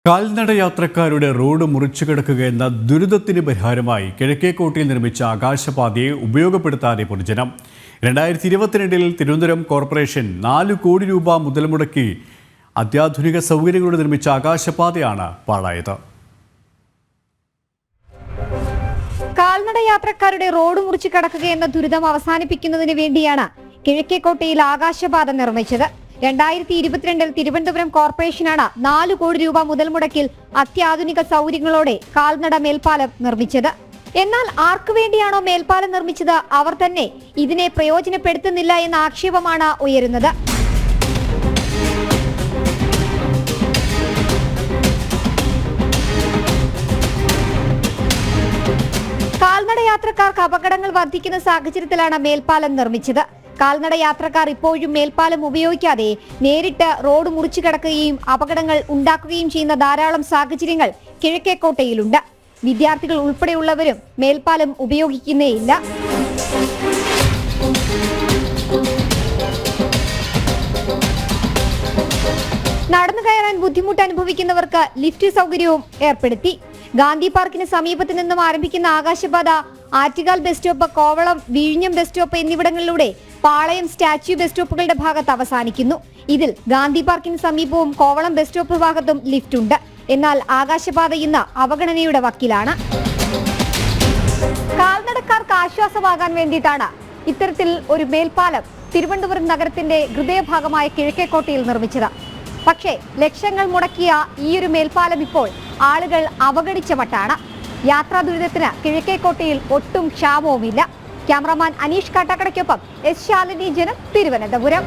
കാൽനടയാത്രക്കാരുടെ road മുറിച്ചു കിടക്കുകയെന്ന ദുരിതത്തിന് പരിഹാരമായി കിഴക്കേക്കോട്ടയിൽ നിർമ്മിച്ച ആകാശപാതയെ ഉപയോഗപ്പെടുത്താതെ പൊതുജനം 2022 തിരുവനന്തപുരം കോർപ്പറേഷൻ 4 കോടി രൂപ മുതൽ മുടക്കി അത്യാധുനിക സൗകര്യങ്ങളോട് നിർമ്മിച്ച ആകാശപാതയാണ് പാഴായത്. കാൽനടയാത്രക്കാരുടെ റോഡ് മുറിച്ചു കടക്കുകയെന്ന ദുരിതം അവസാനിപ്പിക്കുന്നതിന് വേണ്ടിയാണ് കിഴക്കേക്കോട്ടയിൽ ആകാശപാത നിർമ്മിച്ചത്. 2022 തിരുവനന്തപുരം കോർപ്പറേഷനാണ് 4 കോടി രൂപ മുതൽ മുടക്കിൽ അത്യാധുനിക സൗകര്യങ്ങളോടെ കാൽനട മേൽപ്പാലം നിർമ്മിച്ചത്. എന്നാൽ ആർക്കു വേണ്ടിയാണോ മേൽപ്പാലം നിർമ്മിച്ചത് അവർ തന്നെ ഇതിനെ പ്രയോജനപ്പെടുത്തുന്നില്ല എന്ന ആക്ഷേപമാണ് ഉയരുന്നത്. കാൽനടയാത്രക്കാർക്ക് അപകടങ്ങൾ വർദ്ധിക്കുന്ന സാഹചര്യത്തിലാണ് മേൽപ്പാലം നിർമ്മിച്ചത്. കാൽനട യാത്രക്കാർ ഇപ്പോഴും മേൽപ്പാലം ഉപയോഗിക്കാതെ നേരിട്ട് റോഡ് മുറിച്ചു കടക്കുകയും അപകടങ്ങൾ ഉണ്ടാക്കുകയും ചെയ്യുന്ന ധാരാളം സാഹചര്യങ്ങൾ കിഴക്കേക്കോട്ടയിലുണ്ട്. വിദ്യാർത്ഥികൾ ഉൾപ്പെടെയുള്ളവരും മേൽപ്പാലം ഉപയോഗിക്കുന്നേയില്ല. നടന്നു കയറാൻ ബുദ്ധിമുട്ട് അനുഭവിക്കുന്നവർക്ക് ലിഫ്റ്റ് സൗകര്യവും ഏർപ്പെടുത്തി. ഗാന്ധി പാർക്കിന് സമീപത്ത് നിന്നും ആരംഭിക്കുന്ന ആകാശപാത ആറ്റുകാൽ ബസ് സ്റ്റോപ്പ്, കോവളം, വിഴിഞ്ഞം ബസ് സ്റ്റോപ്പ് എന്നിവിടങ്ങളിലൂടെ പാളയം, സ്റ്റാച്യു ബസ് സ്റ്റോപ്പുകളുടെ ഭാഗത്ത് അവസാനിക്കുന്നു. ഇതിൽ ഗാന്ധി പാർക്കിന് സമീപവും കോവളം ബസ് സ്റ്റോപ്പ് ഭാഗത്തും ലിഫ്റ്റ് ഉണ്ട്. എന്നാൽ ആകാശപാത ഇന്ന് അവഗണനയുടെ വക്കിലാണ്. കാൽനടക്കാർക്ക് ആശ്വാസമാകാൻ വേണ്ടിയിട്ടാണ് ഇത്തരത്തിൽ ഒരു മേൽപ്പാലം തിരുവനന്തപുരം നഗരത്തിന്റെ ഹൃദയഭാഗമായ കിഴക്കേക്കോട്ടയിൽ നിർമ്മിച്ചത്. പക്ഷേ ലക്ഷങ്ങൾ മുടക്കിയ ഈ ഒരു മേൽപ്പാലം ഇപ്പോൾ ആളുകൾ അവഗണിച്ച മട്ടാണ്. യാത്രാ ദുരിതത്തിന് കിഴക്കേക്കോട്ടയിൽ ഒട്ടും ക്ഷാമവുമില്ല. ക്യാമറാമാൻ അനീഷ് കാട്ടാക്കടയ്ക്കൊപ്പം എസ് ശാലിനി, ജനം, തിരുവനന്തപുരം.